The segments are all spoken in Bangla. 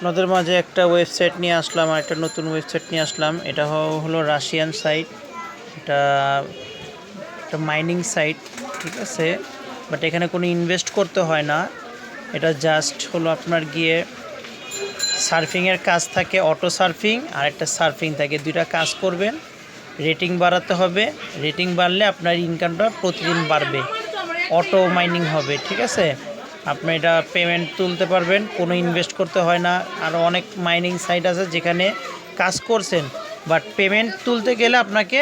আপনাদের মাঝে একটা ওয়েবসাইট নিয়ে আসলাম, আর একটা নতুন ওয়েবসাইট নিয়ে আসলাম। এটা হলো রাশিয়ান সাইট। এটা একটা মাইনিং সাইট, ঠিক আছে। বাট এখানে কোনো ইনভেস্ট করতে হয় না। এটা জাস্ট হলো আপনার গিয়ে সার্ফিংয়ের কাজ থাকে, অটো সার্ফিং আর একটা সার্ফিং থাকে, দুইটা কাজ করবেন। রেটিং বাড়াতে হবে, রেটিং বাড়লে আপনার ইনকামটা প্রতিদিন বাড়বে, অটো মাইনিং হবে, ঠিক আছে। আপনি এটা পেমেন্ট তুলতে পারবেন, কোনো ইনভেস্ট করতে হয় না। আরও অনেক মাইনিং সাইট আছে যেখানে কাজ করছেন, বাট পেমেন্ট তুলতে গেলে আপনাকে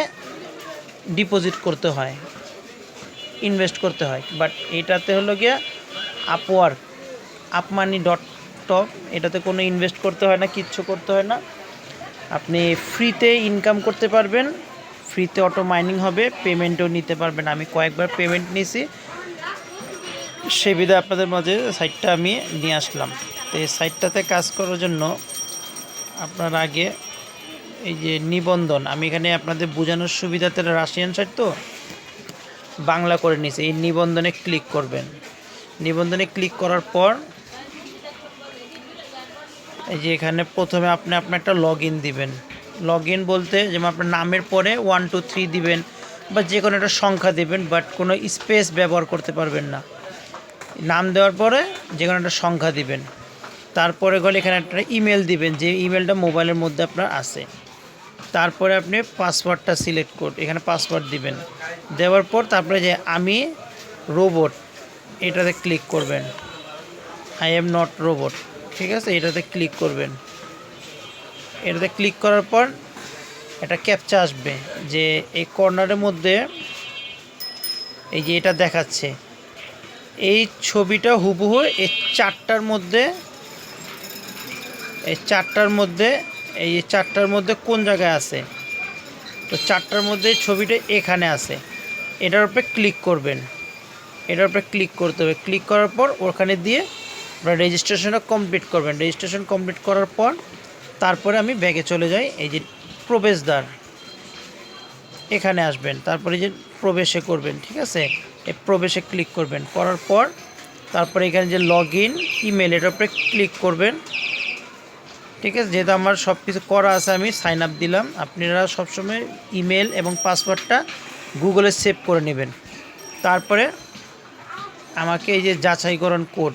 ডিপোজিট করতে হয়, ইনভেস্ট করতে হয়। বাট এটাতে হলো গিয়ে আপওয়ার্ক, আপমানি.টপ, এটাতে কোনো ইনভেস্ট করতে হয় না, কিচ্ছু করতে হয় না। আপনি ফ্রিতে ইনকাম করতে পারবেন, ফ্রিতে অটো মাইনিং হবে, পেমেন্টও নিতে পারবেন। আমি কয়েকবার পেমেন্ট নিয়েছি, সেই বিধায় আপনাদের মাঝে সাইটটা আমি নিয়ে আসলাম। তো এই সাইটটাতে কাজ করার জন্য আপনার আগে এই যে নিবন্ধন, আমি এখানে আপনাদের বোঝানোর সুবিধাতে রাশিয়ান সাইট তো বাংলা করে নিয়েছি। এই নিবন্ধনে ক্লিক করবেন। নিবন্ধনে ক্লিক করার পর এই যে এখানে প্রথমে আপনি আপনার একটা লগ ইন দিবেন। লগ ইন বলতে যেমন আপনার নামের পরে 1 2 3 দিবেন, বা যে কোনো একটা সংখ্যা দিবেন, বাট কোনো স্পেস ব্যবহার করতে পারবেন না। নাম দেওয়ার পরে যে কোনো একটা সংখ্যা দিবেন। তারপরে গেলে এখানে একটা ইমেল দিবেন, যে ইমেলটা মোবাইলের মধ্যে আপনার আছে। তারপরে আপনি পাসওয়ার্ডটা সিলেক্ট এখানে পাসওয়ার্ড দিবেন। দেওয়ার পর তারপরে যে আমি রোবট, এটাতে ক্লিক করবেন। আই এম নট রোবট, ঠিক আছে, এটাতে ক্লিক করবেন। এটাতে ক্লিক করার পর একটা ক্যাপচা আসবে, যে এই কর্নারের মধ্যে এই যে এটা দেখাচ্ছে, এই ছবিটা হুবহু এই চারটার মধ্যে, এই চারটার মধ্যে কোন জায়গায় আছে, তো চারটার মধ্যে ছবিটা এখানে আছে। এটার উপরে ক্লিক করবেন, এটার উপরে ক্লিক করতে হবে। ক্লিক করার পর ওখানে দিয়ে আপনারা রেজিস্ট্রেশনটা কমপ্লিট করবেন। রেজিস্ট্রেশন কমপ্লিট করার পর তারপরে আমি ব্যাগে চলে যাই। এই যে প্রবেশদ্বার, এখানে আসবেন, তারপরে যে প্রবেশে করবেন, ঠিক আছে। এই প্রবেশে ক্লিক করবেন, করার পর তারপরে এখানে যে লগ ইন ইমেল, এটার উপরে ক্লিক করবেন, ঠিক আছে। যেহেতু আমার সব কিছু করা আছে, আমি সাইন আপ দিলাম। আপনারা সবসময় ইমেল এবং পাসওয়ার্ডটা গুগলে সেভ করে নেবেন। তারপরে আমাকে এই যে যাচাইকরণ কোড,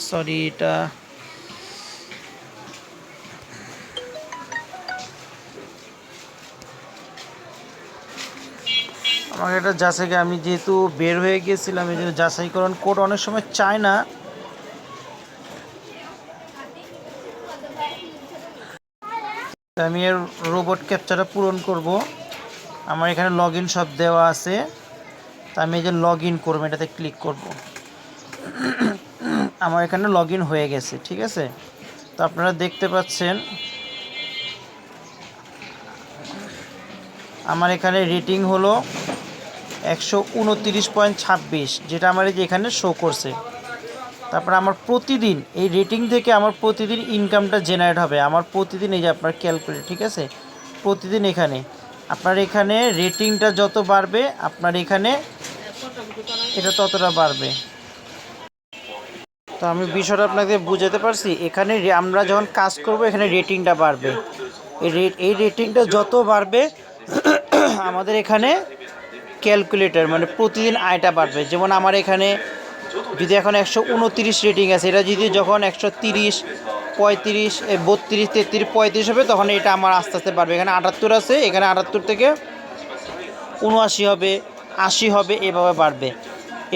সরি, এটা আমাকে এটা যাচাই, আমি যেহেতু বের হয়ে গিয়েছিলাম এই জন্য যাচাইকরণ কোড অনেক সময় চায় না। আমি এর রোবট ক্যাপচারটা পূরণ করব। আমার এখানে লগ ইন সব দেওয়া আছে, তা আমি এই যে লগ ইন করবো, এটাতে ক্লিক করব। আমার এখানে লগ ইন হয়ে গেছে, ঠিক আছে। তো আপনারা দেখতে পাচ্ছেন আমার এখানে রেটিং হলো 129.26, যেটা আমার এই যে এখানে শো করছে। তারপরে আমার প্রতিদিন এই রেটিং থেকে আমার প্রতিদিন ইনকামটা জেনারেট হবে। আমার প্রতিদিন এই যে আপনার ক্যালকুলেট, ঠিক আছে, প্রতিদিন এখানে আপনার এখানে রেটিংটা যত বাড়বে আপনার এখানে এটা ততটা বাড়বে। তো আমি বিষয়টা আপনাকে বুঝাতে পারছি। এখানে আমরা যখন কাজ করব এখানে রেটিংটা বাড়বে। এই রেটিংটা যত বাড়বে আমাদের এখানে ক্যালকুলেটর মানে প্রতিদিন আয়টা বাড়বে। যেমন আমার এখানে যদি এখন 129 রেটিং আছে, এটা যদি যখন 130, 35, 32, 33, 35 হবে, তখন এটা আমার আস্তে আস্তে বাড়বে। এখানে 78 আছে, এখানে 78 থেকে 79 হবে, 80 হবে, এভাবে বাড়বে।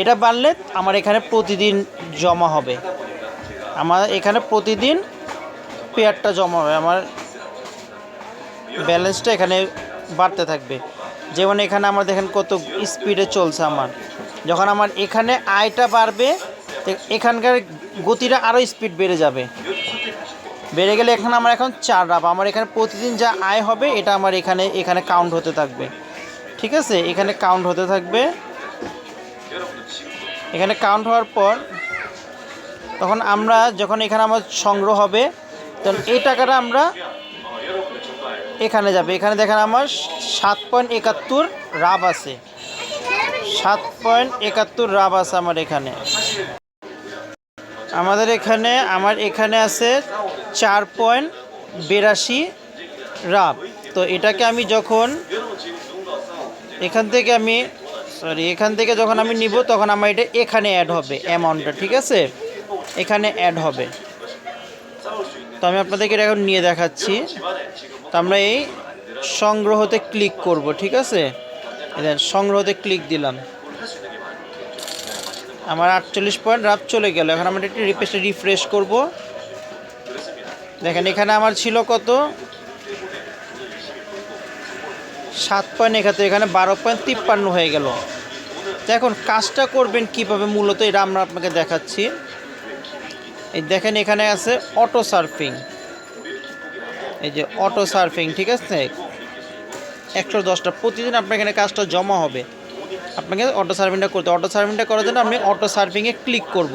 এটা বাড়লে আমার এখানে প্রতিদিন জমা হবে, আমার এখানে প্রতিদিন পেয়ারটা জমা হবে, আমার ব্যালেন্সটা এখানে বাড়তে থাকবে। যেমন এখানে আমার দেখেন কত স্পিডে চলছে। আমার যখন আমার এখানে আয়টা বাড়বে, এখানকার গতিটা আরও স্পিড বেড়ে যাবে। বেড়ে গেলে এখানে আমার এখন 4 রাব, আমার এখানে প্রতিদিন যা আয় হবে এটা আমার এখানে কাউন্ট হতে থাকবে, ঠিক আছে। এখানে কাউন্ট হতে থাকবে। এখানে কাউন্ট হওয়ার পর তখন আমরা যখন এখানে আমার সংগ্রহ হবে, তখন এই টাকাটা আমরা এখানে যাবে। এখানে দেখেন আমার 7.71 রাব আছে, 7.71 রাব আছে আমার এখানে। আমাদের এখানে আমার এখানে আছে 4.82 রাব। তো এটাকে আমি যখন এখান থেকে যখন আমি নিব তখন আমার এটা এখানে অ্যাড হবে অ্যামাউন্টটা, ঠিক আছে, এখানে অ্যাড হবে। তো আমি আপনাদেরকে এটা এখন নিয়ে দেখাচ্ছি। তো আমরা এই সংগ্রহতে ক্লিক করব, ঠিক আছে, সংগ্রহতে ক্লিক দিলাম। আমার 48 পয়েন্ট রাব চলে গেল। এখন আমরা একটু রিফ্রেশ করব। দেখেন এখানে আমার ছিল কত, 7.71, এখানে 12.53 হয়ে গেল। তো এখন কাজটা করবেন কিভাবে মূলত এটা আমরা আপনাকে দেখাচ্ছি। এই দেখেন এখানে আছে অটো সার্ফিং, এই যে অটো সার্ফিং, ঠিক আছে, 110টা প্রতিদিন আপনার এখানে কাজটা জমা হবে। আপনাকে অটো সার্ফিংটা করতে, অটো সার্ফিংটা করার জন্য আমি অটো সার্ফিংয়ে ক্লিক করব।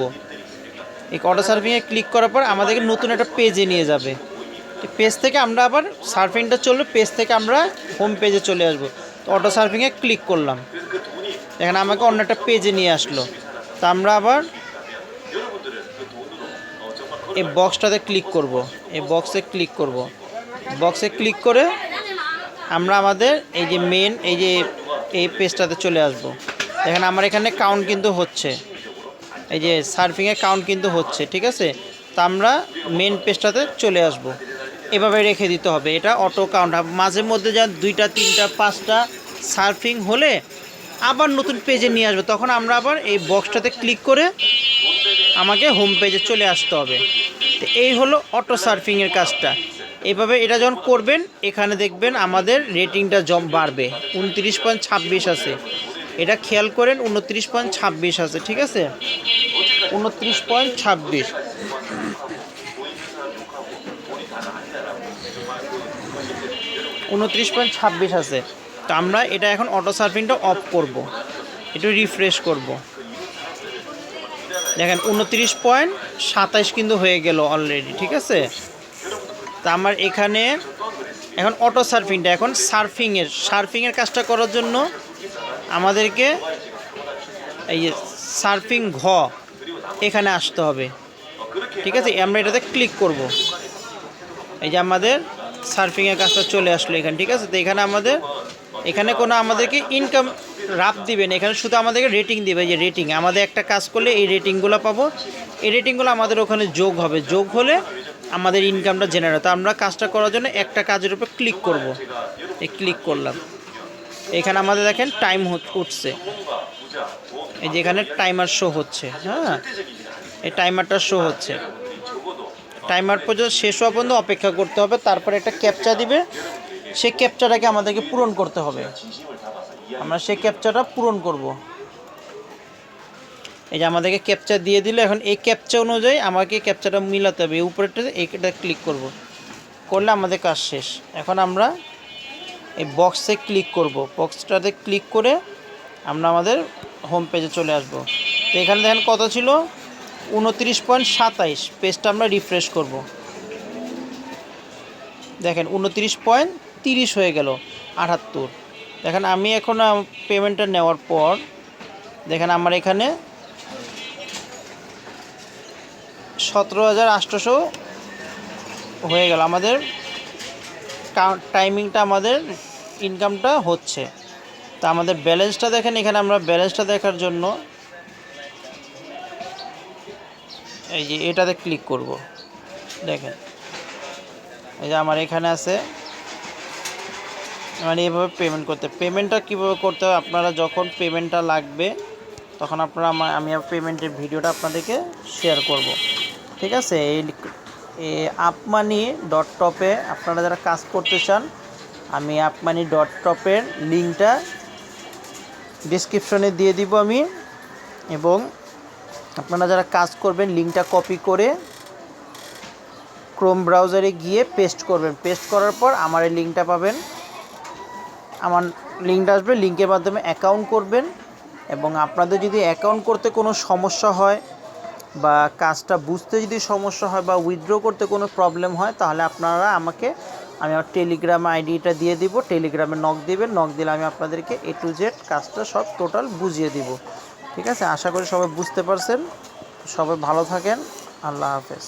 এই অটো সার্ফিংয়ে ক্লিক করার পর আমাদেরকে নতুন একটা পেজে নিয়ে যাবে। পেজ থেকে আমরা আবার সার্ফিংটা চলবে, পেজ থেকে আমরা হোম পেজে চলে আসব। তো অটো সার্ফিংয়ে ক্লিক করলাম, এখানে আমাকে অন্য একটা পেজে নিয়ে আসলো। তা আমরা আবার এই বক্সটাতে ক্লিক করব, এই বক্সে ক্লিক করব। বক্সে ক্লিক করে আমরা আমাদের এই যে মেন এই পেজটাতে চলে আসব। দেখেন আমার এখানে কাউন্ট কিন্তু হচ্ছে, এই যে সার্ফিংয়ে কাউন্ট কিন্তু হচ্ছে, ঠিক আছে। তা আমরা মেন পেজটাতে চলে আসব। এভাবে রেখে দিতে হবে, এটা অটো কাউন্ট। মাঝে মধ্যে যা 2টা 3টা 5টা সার্ফিং হলে আবার নতুন পেজে নিয়ে আসবে, তখন আমরা আবার এই বক্সটাতে ক্লিক করে আমাকে হোম পেজে চলে আসতে হবে। তো এই হলো অটো সার্ফিংয়ের কাজটা। এইভাবে এটা যখন করবেন এখানে দেখবেন আমাদের রেটিংটা বাড়বে। 29.26 আছে, এটা খেয়াল করেন, 29.26 আছে, ঠিক আছে, 29.26। 29.26 আছে। তো আমরা এটা এখন অটো সার্ফিংটা অফ করব, একটু রিফ্রেশ করব। দেখেন 29.27 কিন্তু হয়ে গেল অলরেডি, ঠিক আছে। তা আমার এখানে এখন অটো সার্ফিংটা, এখন সার্ফিংয়ের কাজটা করার জন্য আমাদেরকে এই যে সার্ফিং এখানে আসতে হবে, ঠিক আছে। আমরা এটাতে ক্লিক করব। এই যে আমাদের সার্ফিংয়ের কাজটা চলে আসলো এখানে, ঠিক আছে। তো এখানে কোনো আমাদেরকে ইনকাম রাব দিবেন, এখানে শুধু আমাদেরকে রেটিং দিবে। এই যে রেটিং, আমাদের একটা কাজ করলে এই রেটিংগুলো পাবো, এই রেটিংগুলো আমাদের ওখানে যোগ হবে, যোগ হলে আমাদের ইনকামটা জেনারেট। তো আমরা কাজটা করার জন্য একটা কাজের উপর ক্লিক করব। এই ক্লিক করলাম, এখানে আমাদের দেখেন টাইম উঠছে, এই যে এখানে টাইমার শো হচ্ছে, হ্যাঁ, এই টাইমারটা শো হচ্ছে। টাইমার পর্যন্ত শেষ হওয়া পর্যন্ত অপেক্ষা করতে হবে, তারপরে একটা ক্যাপচা দিবে, সেই ক্যাপচাটাকে আমাদেরকে পূরণ করতে হবে। আমরা সেই ক্যাপচাটা পূরণ করব। এই যে আমাদেরকে ক্যাপচা দিয়ে দিলে এখন এই ক্যাপচা অনুযায়ী আমাকে ক্যাপচাটা মিলাতে হবে। এই উপরেরটা এইটা ক্লিক করব, করলে আমাদের কাজ শেষ। এখন আমরা এই বক্সে ক্লিক করব, বক্সটাতে ক্লিক করে আমরা আমাদের হোম পেজে চলে আসব। তো এখানে দেখেন কত ছিল, 29.27। পেজটা আমরা রিফ্রেশ করব, দেখেন 29.30 হয়ে গেল, 78। দেখেন আমি এখন পেমেন্টটা নেওয়ার পর দেখেন আমার এখানে 17,800 হয়ে গেল। আমাদের টাইমিংটা, আমাদের ইনকামটা হচ্ছে। তা আমাদের ব্যালেন্সটা দেখেন, এখানে আমরা ব্যালেন্সটা দেখার জন্য এই যে এটাতে ক্লিক করব। দেখেন এই যে আমার এখানে আছে, মানে এইভাবে পেমেন্টটা কীভাবে করতে হবে, আপনারা যখন পেমেন্টটা লাগবে তখন আমি পেমেন্টের ভিডিওটা আপনাদেরকে শেয়ার করব, ঠিক আছে। এই আপমানি.টপে আপনারা যারা কাজ করতে চান, আমি আপমানি.টপের লিঙ্কটা ডিসক্রিপশনে দিয়ে দিব আমি, এবং আপনারা যারা কাজ করবেন লিঙ্কটা কপি করে ক্রোম ব্রাউজারে গিয়ে পেস্ট করবেন। পেস্ট করার পর আমার এই লিঙ্কটা পাবেন, আমার লিঙ্কটা আসবে, লিঙ্কের মাধ্যমে অ্যাকাউন্ট করবেন। এবং আপনাদের যদি অ্যাকাউন্ট করতে কোনো সমস্যা হয় বা কাজটা বুঝতে যদি সমস্যা হয় বা উইথড্র করতে কোনো প্রবলেম হয়, তাহলে আপনারা আমি আমার টেলিগ্রাম আইডিটা দিয়ে দিব, টেলিগ্রামে নক দিবেন, নক দিলে আমি আপনাদেরকে A to Z কাজটা সব টোটাল বুঝিয়ে দিব, ঠিক আছে। আশা করি সবাই বুঝতে পারছেন, সবাই ভালো থাকেন। আল্লাহ হাফেজ।